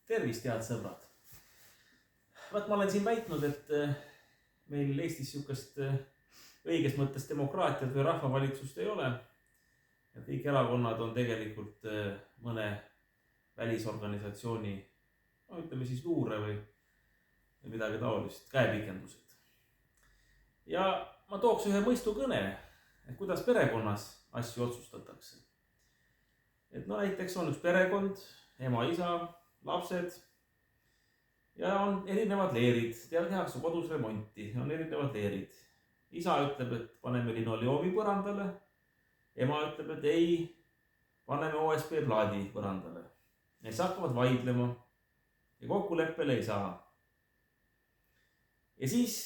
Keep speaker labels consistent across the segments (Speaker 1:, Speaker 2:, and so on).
Speaker 1: Tervist, head sõbrad! Vaat ma olen siin väitnud, et meil Eestis sihukest õiges mõttes demokraatiat või rahvavalitsust ei ole. Ja kõik erakonnad on tegelikult mõne välisorganisatsiooni, ütleme siis luure või midagi taolist, käepikendused. Ja ma tooks ühe mõistukõne, et kuidas perekonnas asju otsustatakse. Et näiteks on üks perekond, ema, isa, lapsed ja on erinevad leerid, tehakse kodus remonti, on erinevad leerid. Isa ütleb, et paneme linoleumi põrandale, ema ütleb, et ei, paneme OSB plaadi põrandale. Ja siis hakkavad vaidlema ja kokkuleppele ei saa. Ja siis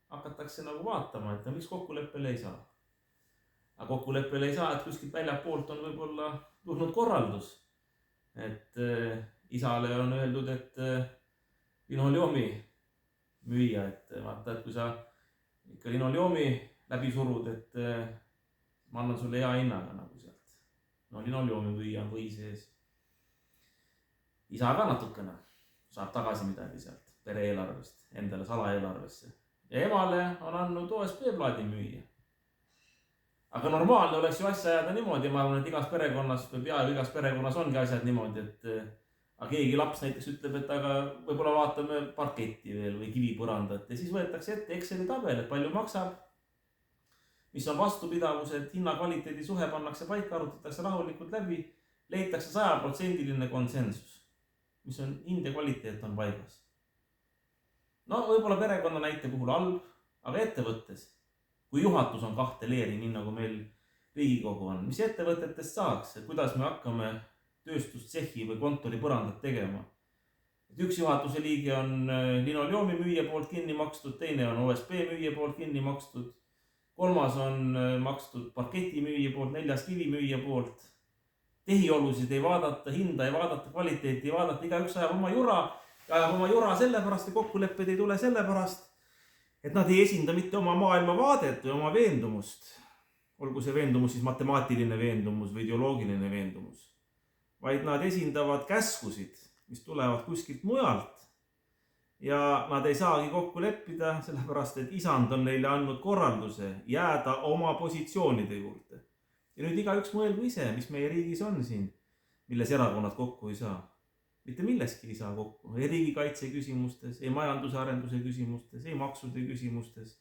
Speaker 1: hakatakse nagu vaatama, et miks kokkuleppele ei saa. Aga kokkuleppele ei saa, et kuskilt väljapoolt on võib-olla tulnud korraldus. Et isale on öeldud, et linoleumi müüa, et vaata, et kui sa ikka linoleumi läbi surud, et ma annan sulle hea hinnaga nagu sealt. No linoleumi müüa on või sees. Isa ka natukene saab tagasi midagi sealt pere eelarvest, endale salaeelarvesse. Ja emale on andnud OSB plaadi müüa. Aga normaalne oleks ju asja ajada niimoodi, ma arvan, et igas perekonnas või peaaegu igas perekonnas ongi asjad niimoodi, et aga keegi laps näiteks ütleb, et aga võib-olla vaatame parketti veel või kivipõrandat ja siis võetakse ette Exceli tabel, et palju maksab, mis on vastupidavused, hinna kvaliteedi suhe pannakse paika, arutatakse rahulikult läbi, leitakse 100% konsensus, mis on hind ja kvaliteet on paigas. No võib-olla perekonna näite puhul halb, aga ettevõttes. Kui juhatus on 2 leeri, nii nagu meil Riigikogu on, mis ettevõtetest saaks, et kuidas me hakkame tööstustsehi või kontori põrandat tegema. Et üks juhatuse liige on linoleumi müüja poolt kinni makstud, teine on OSB müüja poolt kinni makstud, 3. on makstud parketi müüja poolt, 4. kivi müüja poolt. Tehiolusid ei vaadata, hinda ei vaadata, kvaliteeti ei vaadata, igaüks ajab oma jura ja ajab oma jura sellepärast ja kokkulepped ei tule sellepärast, et nad ei esinda mitte oma maailmavaadet või oma veendumust, olgu see veendumus siis matemaatiline veendumus või ideoloogiline veendumus, vaid nad esindavad käskusid, mis tulevad kuskilt mujalt ja nad ei saagi kokku leppida, sellepärast et isand on neile andnud korralduse jääda oma positsioonide juurde. Ja nüüd igaüks mõelgu ise, mis meie riigis on siin, milles erakonnad kokku ei saa. Mitte milleski ei saa kokku, ei riigikaitse küsimustes, ei majanduse arenduse küsimustes, ei maksude küsimustes.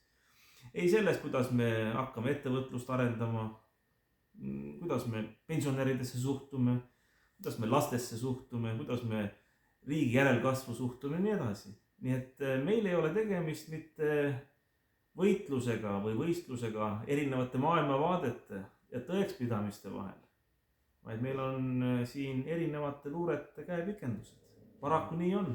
Speaker 1: Ei selles, kuidas me hakkame ettevõtlust arendama, kuidas me pensionäridesse suhtume, kuidas me lastesse suhtume, kuidas me riigi järelkasvu suhtume ja nii edasi. Nii et meil ei ole tegemist mitte võitlusega või võistlusega erinevate maailmavaadete ja tõekspidamiste vahel, vaid meil on siin erinevate luurete käepikendused. Paraku nii on.